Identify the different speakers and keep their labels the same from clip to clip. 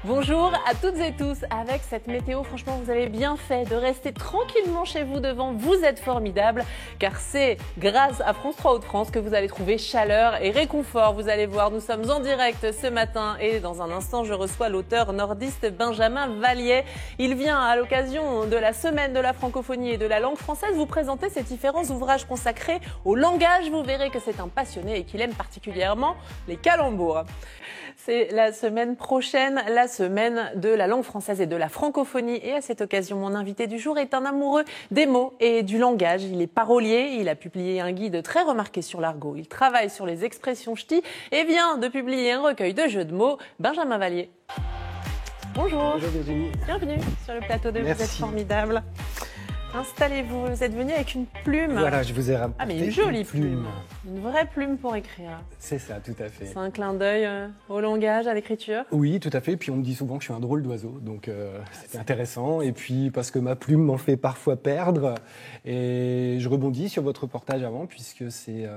Speaker 1: Bonjour à toutes et tous. Avec cette météo, franchement, vous avez bien fait de rester tranquillement chez vous devant. Vous êtes formidables, car c'est grâce à France 3 Hauts-de-France que vous allez trouver chaleur et réconfort. Vous allez voir, nous sommes en direct ce matin et dans un instant, je reçois l'auteur nordiste Benjamin Vallier. Il vient à l'occasion de la semaine de la francophonie et de la langue française vous présenter ses différents ouvrages consacrés au langage. Vous verrez que c'est un passionné et qu'il aime particulièrement les calembours. C'est la semaine prochaine, la semaine de la langue française et de la francophonie. Et à cette occasion, mon invité du jour est un amoureux des mots et du langage. Il est parolier, il a publié un guide très remarqué sur l'argot. Il travaille sur les expressions ch'tis et vient de publier un recueil de jeux de mots. Benjamin Vallier. Bonjour.
Speaker 2: Bonjour Virginie.
Speaker 1: Bienvenue sur le plateau de
Speaker 2: Merci.
Speaker 1: Vous êtes formidable. Installez-vous, vous êtes venu avec une plume.
Speaker 2: Voilà, je vous ai rapporté
Speaker 1: mais une jolie plume. Une vraie plume pour écrire.
Speaker 2: C'est ça, tout à fait.
Speaker 1: C'est un clin d'œil au langage, à l'écriture.
Speaker 2: Oui, tout à fait. Puis on me dit souvent que je suis un drôle d'oiseau, donc c'est intéressant. Et puis parce que ma plume m'en fait parfois perdre. Et je rebondis sur votre reportage avant, puisque c'est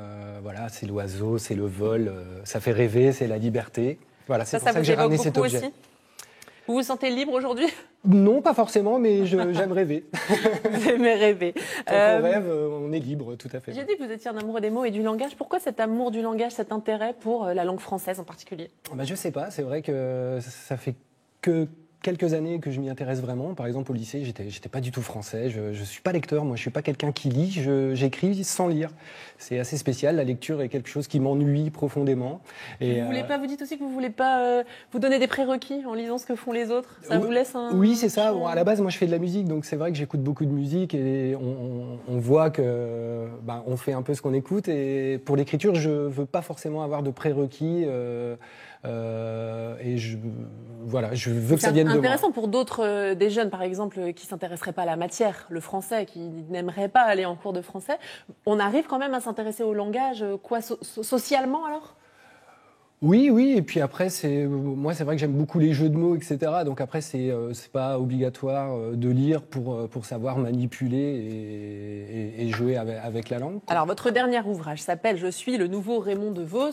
Speaker 2: voilà, c'est l'oiseau, c'est le vol, ça fait rêver, c'est la liberté. Voilà, c'est pour ça que j'ai ramené cet objet.
Speaker 1: Aussi. Vous vous sentez libre aujourd'hui?
Speaker 2: Non, pas forcément, mais j'aime rêver.
Speaker 1: Vous aimez rêver.
Speaker 2: Quand on rêve, on est libre, tout à fait.
Speaker 1: J'ai dit que vous étiez un amoureux des mots et du langage. Pourquoi cet amour du langage, cet intérêt pour la langue française en particulier?
Speaker 2: Je sais pas, c'est vrai que ça fait que quelques années que je m'y intéresse vraiment. Par exemple, au lycée, j'étais pas du tout français. Je suis pas lecteur, moi, je suis pas quelqu'un qui lit. J'écris sans lire. C'est assez spécial. La lecture est quelque chose qui m'ennuie profondément. Et
Speaker 1: vous dites aussi que vous voulez pas vous donner des prérequis en lisant ce que font les autres. Ça vous laisse un...
Speaker 2: Oui, c'est ça. Bon, à la base, moi, je fais de la musique, donc c'est vrai que j'écoute beaucoup de musique et on voit que on fait un peu ce qu'on écoute. Et pour l'écriture, je veux pas forcément avoir de prérequis. Et je veux que ça vienne de moi.
Speaker 1: C'est intéressant pour d'autres, des jeunes par exemple, qui s'intéresseraient pas à la matière, le français, qui n'aimeraient pas aller en cours de français. On arrive quand même à s'intéresser au langage, socialement alors?
Speaker 2: Oui, et puis après, moi, c'est vrai que j'aime beaucoup les jeux de mots, etc. Donc après, c'est pas obligatoire de lire pour savoir manipuler et jouer avec la langue.
Speaker 1: Alors, votre dernier ouvrage s'appelle « Je suis le nouveau Raymond DeVos ».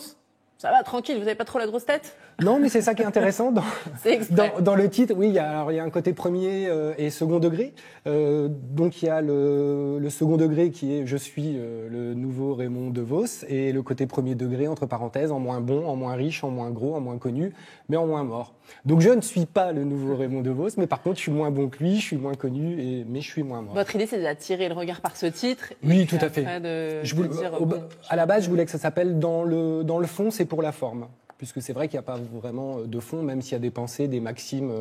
Speaker 1: Ça va, tranquille, vous n'avez pas trop la grosse tête?
Speaker 2: Non, mais c'est ça qui est intéressant dans le titre. Oui, il y a un côté premier et second degré. Donc il y a le second degré qui est « Je suis le nouveau Raymond DeVos » et le côté premier degré, entre parenthèses, en moins bon, en moins riche, en moins gros, en moins connu, mais en moins mort. Donc je ne suis pas le nouveau Raymond DeVos, mais par contre je suis moins bon que lui, je suis moins connu, mais je suis moins mort.
Speaker 1: Votre idée, c'est d'attirer le regard par ce titre?
Speaker 2: Oui, tout à fait. À la base, je voulais que ça s'appelle « Dans le fond, c'est pour la forme ». Puisque c'est vrai qu'il n'y a pas vraiment de fond, même s'il y a des pensées, des maximes.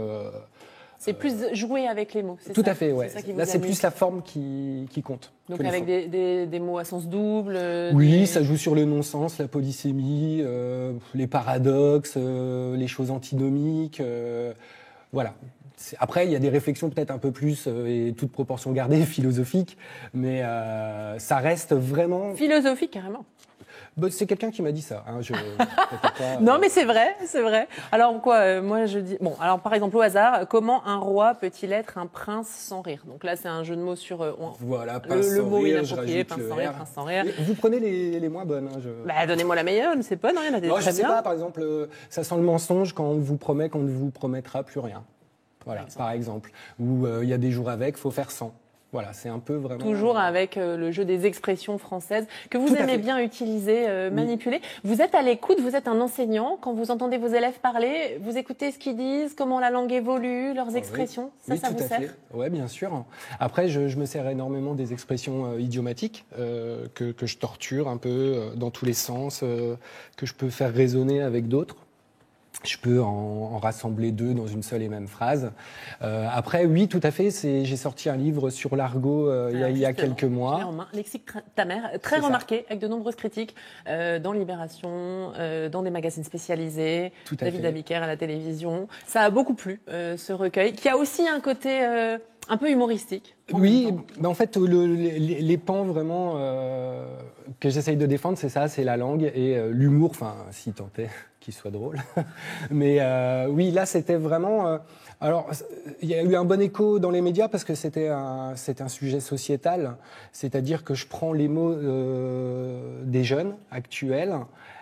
Speaker 1: C'est plus jouer avec les mots, c'est ça?
Speaker 2: Tout à fait, ouais. Là, c'est
Speaker 1: amuse.
Speaker 2: plus la forme qui compte.
Speaker 1: Donc avec des mots à sens double?
Speaker 2: Oui, ça joue sur le non-sens, la polysémie, les paradoxes, les choses antinomiques. Voilà. Après, il y a des réflexions peut-être un peu plus, et toute proportion gardée, philosophiques, mais ça reste vraiment...
Speaker 1: Philosophique, carrément.
Speaker 2: C'est quelqu'un qui m'a dit ça. Hein,
Speaker 1: Non, mais c'est vrai, c'est vrai. Alors moi je dis... Bon, alors par exemple au hasard, comment un roi peut-il être un prince sans rire? Donc là, c'est un jeu de mots sur
Speaker 2: voilà,
Speaker 1: le mot inapproprié, prince sans rire, prince sans rire.
Speaker 2: Vous prenez les moins bonnes. Hein,
Speaker 1: donnez-moi la meilleure, je ne sais pas, non, il y en a des très bien.
Speaker 2: Je sais pas, par exemple, ça sent le mensonge quand on vous promet qu'on ne vous promettra plus rien. Voilà, par exemple. Ou il y a des jours avec, faut faire sans. Voilà, c'est un peu vraiment...
Speaker 1: Toujours avec le jeu des expressions françaises que vous aimez bien utiliser, manipuler. Vous êtes à l'écoute, vous êtes un enseignant. Quand vous entendez vos élèves parler, vous écoutez ce qu'ils disent, comment la langue évolue, leurs expressions.
Speaker 2: Oui,
Speaker 1: ça vous sert?
Speaker 2: Oui, bien sûr. Après, je me sers énormément des expressions idiomatiques que je torture un peu dans tous les sens, que je peux faire résonner avec d'autres. Je peux en rassembler deux dans une seule et même phrase. Après, oui, tout à fait. J'ai sorti un livre sur l'argot il y a quelques mois.
Speaker 1: Lexique ta mère, très remarqué, avec de nombreuses critiques dans Libération, dans des magazines spécialisés, David Abiker à la télévision. Ça a beaucoup plu, ce recueil, qui a aussi un côté un peu humoristique.
Speaker 2: Oui, en fait, les pans vraiment que j'essaye de défendre, c'est ça, c'est la langue et l'humour, enfin, si tant est qu'il soit drôle. Mais oui, là, c'était vraiment... alors, il y a eu un bon écho dans les médias parce que c'est un sujet sociétal, c'est-à-dire que je prends les mots des jeunes actuels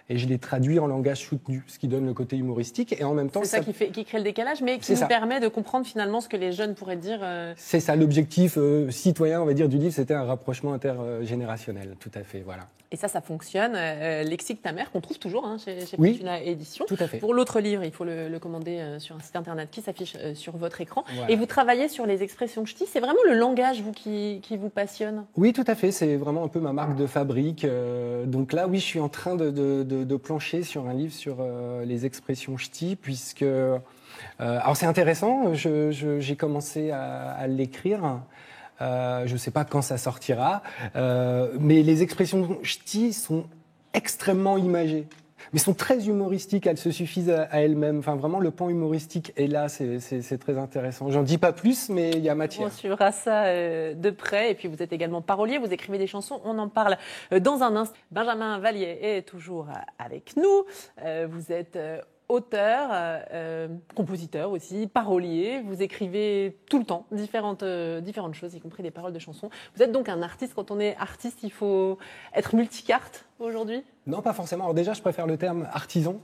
Speaker 2: et je les traduis en langage soutenu, ce qui donne le côté humoristique. Et en même temps,
Speaker 1: c'est ça qui crée le décalage, mais qui nous permet de comprendre finalement ce que les jeunes pourraient dire.
Speaker 2: C'est ça, l'objectif citoyen, on va dire, du livre, c'était un rapprochement intergénérationnel, tout à fait, voilà.
Speaker 1: Et ça fonctionne. Lexique ta mère, qu'on trouve toujours chez Fortuna Éditions.
Speaker 2: Tout à fait.
Speaker 1: Pour l'autre livre, il faut le commander sur un site internet qui s'affiche sur votre écran.
Speaker 2: Voilà.
Speaker 1: Et vous travaillez sur les expressions ch'ti. C'est vraiment le langage qui vous passionne?
Speaker 2: Oui, tout à fait. C'est vraiment un peu ma marque de fabrique. Donc là, oui, je suis en train de plancher sur un livre sur les expressions ch'ti, puisque... alors c'est intéressant, j'ai commencé à l'écrire. Je ne sais pas quand ça sortira, mais les expressions ch'ti sont extrêmement imagées, mais sont très humoristiques, elles se suffisent à elles-mêmes. Enfin, vraiment, le pan humoristique est là, c'est très intéressant. J'en dis pas plus, mais il y a matière.
Speaker 1: On suivra ça de près. Et puis, vous êtes également parolier, vous écrivez des chansons, on en parle dans un instant. Benjamin Vallier est toujours avec nous. Vous êtes... auteur, compositeur aussi, parolier, vous écrivez tout le temps différentes choses, y compris des paroles de chansons. Vous êtes donc un artiste. Quand on est artiste, il faut être multicarte aujourd'hui?
Speaker 2: Non, pas forcément. Alors déjà, je préfère le terme artisan,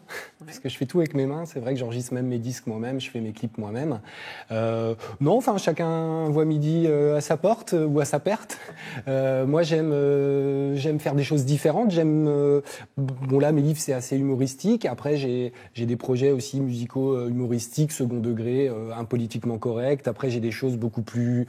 Speaker 2: parce que je fais tout avec mes mains. C'est vrai que j'enregistre même mes disques moi-même, je fais mes clips moi-même. Non, enfin, chacun voit midi à sa porte ou à sa perte. Moi, j'aime faire des choses différentes. Bon là, mes livres, c'est assez humoristique. Après, j'ai des projets aussi musicaux humoristiques, second degré, impolitiquement corrects. Après, j'ai des choses beaucoup plus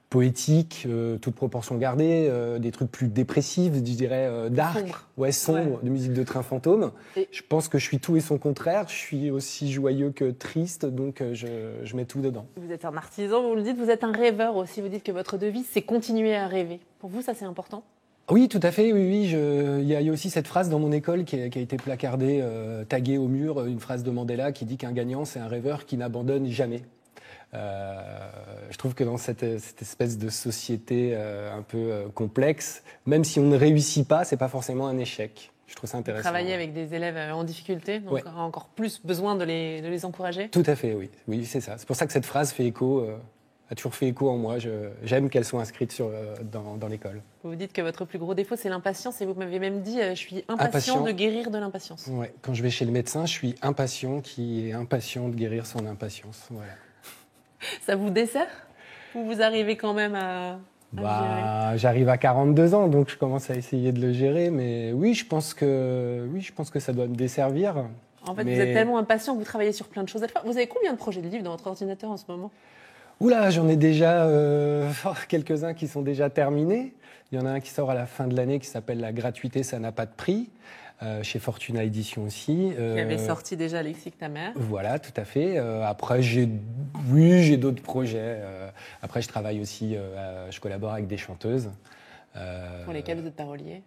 Speaker 2: poétiques, toute proportion gardée, des trucs plus dépressifs, je dirais dark, sombre, de musique de train fantôme. Et je pense que je suis tout et son contraire. Je suis aussi joyeux que triste, donc je mets tout dedans.
Speaker 1: Vous êtes un artisan, vous le dites, vous êtes un rêveur aussi. Vous dites que votre devise, c'est continuer à rêver. Pour vous, ça c'est important?
Speaker 2: Oui, tout à fait. Oui. Il y a aussi cette phrase dans mon école qui a été placardée, taguée au mur, une phrase de Mandela qui dit qu'un gagnant, c'est un rêveur qui n'abandonne jamais. Je trouve que dans cette espèce de société un peu complexe, même si on ne réussit pas, c'est pas forcément un échec. Je trouve ça intéressant.
Speaker 1: Travailler avec des élèves en difficulté, donc encore plus besoin de les encourager.
Speaker 2: Tout à fait, oui. Oui, c'est ça. C'est pour ça que cette phrase fait écho. A toujours fait écho en moi. J'aime qu'elle soit inscrite dans l'école.
Speaker 1: Vous dites que votre plus gros défaut, c'est l'impatience, et vous m'avez même dit je suis impatient de guérir de l'impatience.
Speaker 2: Ouais. Quand je vais chez le médecin, je suis impatient qui est impatient de guérir son impatience. Voilà.
Speaker 1: Ça vous dessert? Ou vous arrivez quand même à gérer?
Speaker 2: J'arrive à 42 ans, donc je commence à essayer de le gérer. Mais oui, je pense que ça doit me desservir.
Speaker 1: En fait, vous êtes tellement impatient que vous travaillez sur plein de choses à faire. Vous avez combien de projets de livres dans votre ordinateur en ce moment?
Speaker 2: Oula, j'en ai déjà quelques-uns qui sont déjà terminés. Il y en a un qui sort à la fin de l'année qui s'appelle La gratuité, ça n'a pas de prix. Chez Fortuna Éditions aussi.
Speaker 1: Qui avait sorti déjà Lexique ta mère.
Speaker 2: Voilà, tout à fait. Après, j'ai d'autres projets. Après, je travaille aussi, je collabore avec des chanteuses.
Speaker 1: Pour lesquelles vous êtes parolier.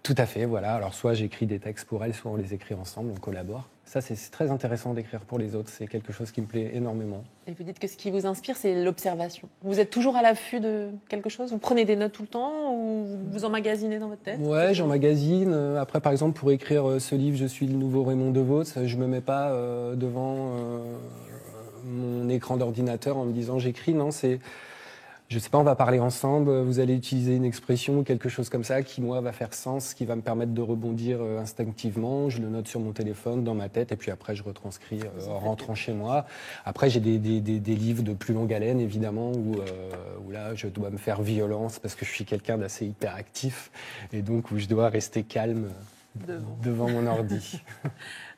Speaker 2: Tout à fait, voilà. Alors, soit j'écris des textes pour elles, soit on les écrit ensemble, on collabore. Ça, c'est très intéressant d'écrire pour les autres. C'est quelque chose qui me plaît énormément.
Speaker 1: Et vous dites que ce qui vous inspire, c'est l'observation. Vous êtes toujours à l'affût de quelque chose? Vous prenez des notes tout le temps ou vous emmagasinez dans votre tête?
Speaker 2: Ouais, j'emmagasine. Après, par exemple, pour écrire ce livre, Je suis le nouveau Raymond Devos, je me mets pas devant mon écran d'ordinateur en me disant j'écris. Non, c'est... Je sais pas, on va parler ensemble, vous allez utiliser une expression ou quelque chose comme ça qui, moi, va faire sens, qui va me permettre de rebondir instinctivement. Je le note sur mon téléphone, dans ma tête, et puis après, je retranscris en rentrant chez moi. Après, j'ai des livres de plus longue haleine, évidemment, où là, je dois me faire violence parce que je suis quelqu'un d'assez hyperactif, et donc où je dois rester calme devant mon ordi.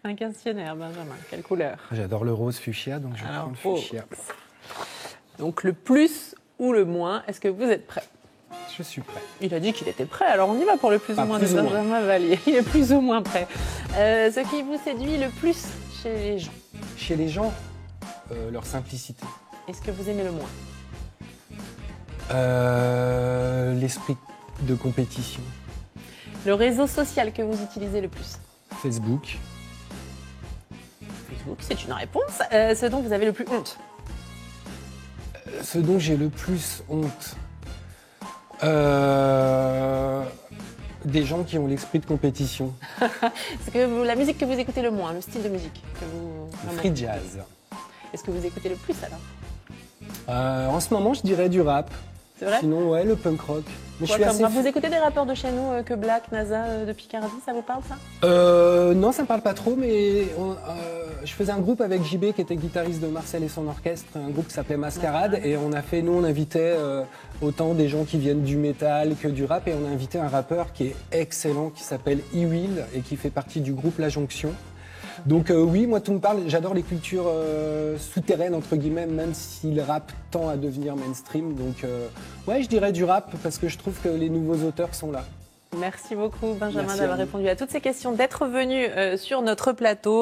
Speaker 1: Un questionnaire, Benjamin. Quelle couleur?
Speaker 2: J'adore le rose fuchsia, donc je vais prendre le fuchsia.
Speaker 1: Donc le plus ou le moins, est-ce que vous êtes prêt?
Speaker 2: Je suis prêt.
Speaker 1: Il a dit qu'il était prêt, alors on y va pour le plus ou moins de Benjamin Vallier. Il est plus ou moins prêt. Ce qui vous séduit le plus chez les gens?
Speaker 2: Chez les gens, leur simplicité.
Speaker 1: Est-ce que vous aimez le
Speaker 2: moins? L'esprit de compétition.
Speaker 1: Le réseau social que vous utilisez le plus?
Speaker 2: Facebook.
Speaker 1: Facebook, c'est une réponse. Ce dont vous avez le plus honte?
Speaker 2: Ce dont j'ai le plus honte, des gens qui ont l'esprit de compétition.
Speaker 1: C'est que la musique que vous écoutez le moins, le style de musique que vous...
Speaker 2: Le free jazz.
Speaker 1: Est-ce que vous écoutez le plus alors?
Speaker 2: En ce moment, je dirais du rap.
Speaker 1: C'est vrai?
Speaker 2: Sinon, ouais, le punk rock. Mais
Speaker 1: je suis assez... Vous écoutez des rappeurs de chez nous, que Black, NASA, de Picardie, ça vous parle ça?
Speaker 2: Non, ça me parle pas trop, mais je faisais un groupe avec JB qui était guitariste de Marcel et son orchestre, un groupe qui s'appelait Mascarade, et on invitait autant des gens qui viennent du métal que du rap, et on a invité un rappeur qui est excellent, qui s'appelle E-Will, et qui fait partie du groupe La Jonction. Donc oui, moi tout me parle, j'adore les cultures souterraines entre guillemets, même si le rap tend à devenir mainstream. Donc ouais, je dirais du rap parce que je trouve que les nouveaux auteurs sont là.
Speaker 1: Merci beaucoup Benjamin d'avoir répondu à toutes ces questions, d'être venu sur notre plateau.